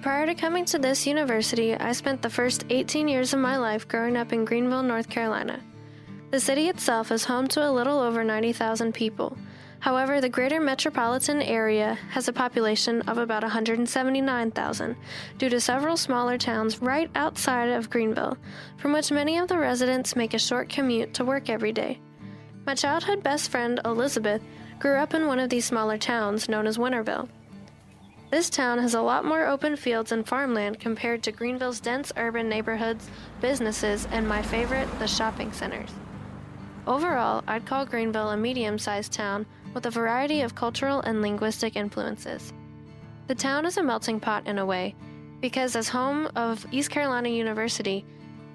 Prior to coming to this university, I spent the first 18 years of my life growing up in Greenville, North Carolina. The city itself is home to a little over 90,000 people. However, the greater metropolitan area has a population of about 179,000 due to several smaller towns right outside of Greenville, from which many of the residents make a short commute to work every day. My childhood best friend, Elizabeth, grew up in one of these smaller towns known as Winterville. This town has a lot more open fields and farmland compared to Greenville's dense urban neighborhoods, businesses, and my favorite, the shopping centers. Overall, I'd call Greenville a medium-sized town with a variety of cultural and linguistic influences. The town is a melting pot in a way, because as home of East Carolina University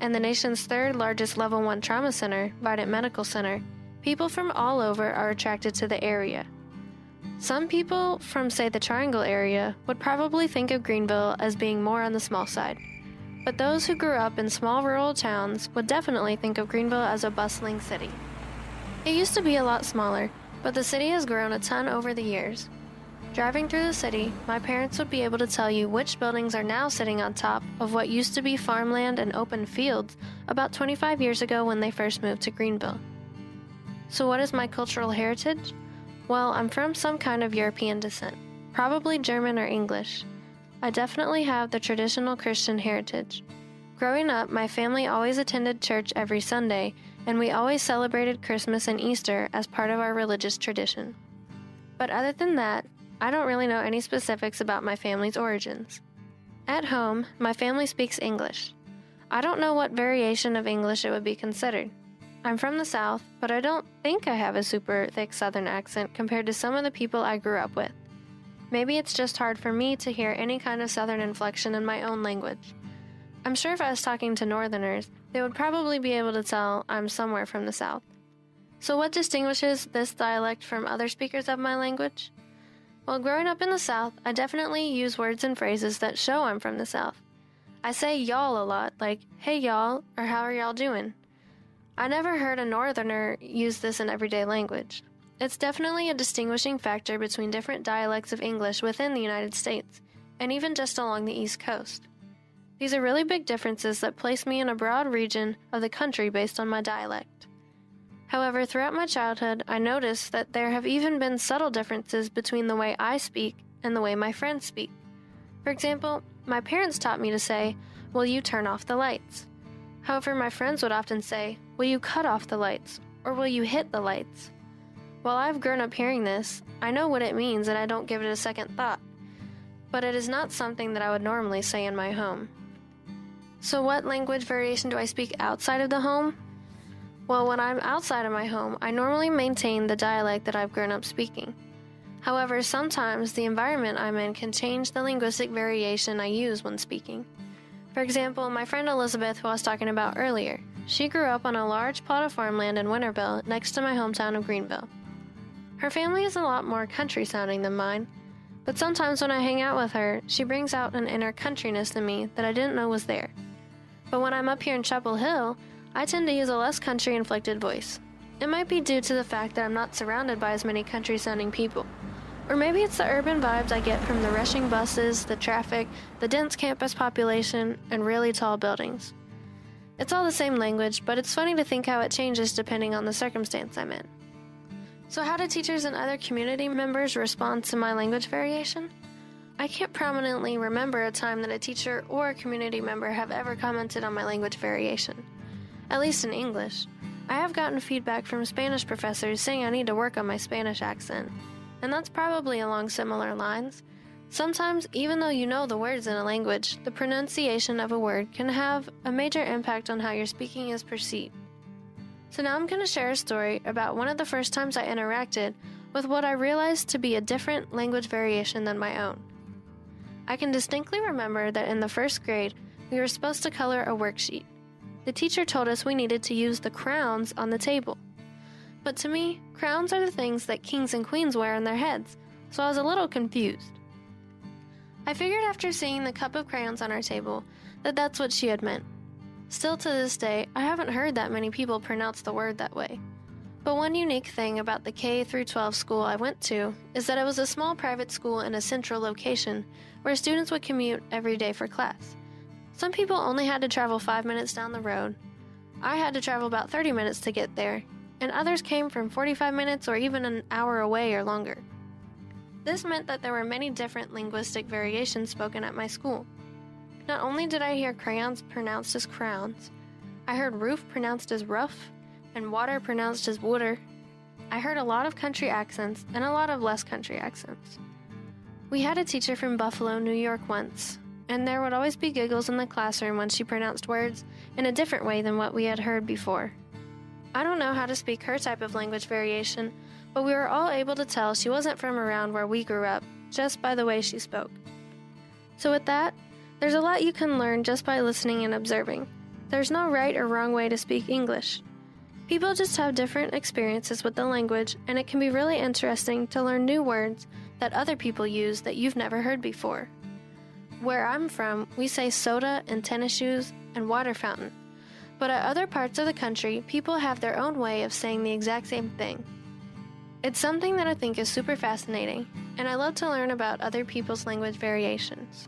and the nation's third largest Level 1 trauma center, Vidant Medical Center, people from all over are attracted to the area. Some people from, say, the Triangle area would probably think of Greenville as being more on the small side, but those who grew up in small rural towns would definitely think of Greenville as a bustling city. It used to be a lot smaller, but the city has grown a ton over the years. Driving through the city, my parents would be able to tell you which buildings are now sitting on top of what used to be farmland and open fields about 25 years ago when they first moved to Greenville. So what is my cultural heritage? Well, I'm from some kind of European descent, probably German or English. I definitely have the traditional Christian heritage. Growing up, my family always attended church every Sunday, and we always celebrated Christmas and Easter as part of our religious tradition. But other than that, I don't really know any specifics about my family's origins. At home, my family speaks English. I don't know what variation of English it would be considered. I'm from the South, but I don't think I have a super thick Southern accent compared to some of the people I grew up with. Maybe it's just hard for me to hear any kind of Southern inflection in my own language. I'm sure if I was talking to Northerners, they would probably be able to tell I'm somewhere from the South. So what distinguishes this dialect from other speakers of my language? Well, growing up in the South, I definitely use words and phrases that show I'm from the South. I say y'all a lot, like, hey y'all, or how are y'all doing? I never heard a Northerner use this in everyday language. It's definitely a distinguishing factor between different dialects of English within the United States, and even just along the East Coast. These are really big differences that place me in a broad region of the country based on my dialect. However, throughout my childhood, I noticed that there have even been subtle differences between the way I speak and the way my friends speak. For example, my parents taught me to say, "Will you turn off the lights?" However, my friends would often say, "Will you cut off the lights?" or "Will you hit the lights?" While I've grown up hearing this, I know what it means and I don't give it a second thought. But it is not something that I would normally say in my home. So what language variation do I speak outside of the home? Well, when I'm outside of my home, I normally maintain the dialect that I've grown up speaking. However, sometimes the environment I'm in can change the linguistic variation I use when speaking. For example, my friend Elizabeth, who I was talking about earlier, she grew up on a large plot of farmland in Winterville next to my hometown of Greenville. Her family is a lot more country-sounding than mine, but sometimes when I hang out with her, she brings out an inner countryness in me that I didn't know was there. But when I'm up here in Chapel Hill, I tend to use a less country-inflected voice. It might be due to the fact that I'm not surrounded by as many country-sounding people. Or maybe it's the urban vibes I get from the rushing buses, the traffic, the dense campus population, and really tall buildings. It's all the same language, but it's funny to think how it changes depending on the circumstance I'm in. So how do teachers and other community members respond to my language variation? I can't prominently remember a time that a teacher or a community member have ever commented on my language variation. At least in English. I have gotten feedback from Spanish professors saying I need to work on my Spanish accent. And that's probably along similar lines. Sometimes, even though you know the words in a language, the pronunciation of a word can have a major impact on how your speaking is perceived. So now I'm going to share a story about one of the first times I interacted with what I realized to be a different language variation than my own. I can distinctly remember that in the first grade, we were supposed to color a worksheet. The teacher told us we needed to use the crowns on the table. But to me, crowns are the things that kings and queens wear on their heads, so I was a little confused. I figured after seeing the cup of crayons on our table that that's what she had meant. Still to this day, I haven't heard that many people pronounce the word that way. But one unique thing about the K through 12 school I went to is that it was a small private school in a central location where students would commute every day for class. Some people only had to travel 5 minutes down the road. I had to travel about 30 minutes to get there, and others came from 45 minutes or even an hour away or longer. This meant that there were many different linguistic variations spoken at my school. Not only did I hear crayons pronounced as crowns, I heard roof pronounced as rough, and water pronounced as water. I heard a lot of country accents and a lot of less country accents. We had a teacher from Buffalo, New York once, and there would always be giggles in the classroom when she pronounced words in a different way than what we had heard before. I don't know how to speak her type of language variation, but we were all able to tell she wasn't from around where we grew up, just by the way she spoke. So with that, there's a lot you can learn just by listening and observing. There's no right or wrong way to speak English. People just have different experiences with the language, and it can be really interesting to learn new words that other people use that you've never heard before. Where I'm from, we say soda and tennis shoes and water fountain, but at other parts of the country, people have their own way of saying the exact same thing. It's something that I think is super fascinating, and I love to learn about other people's language variations.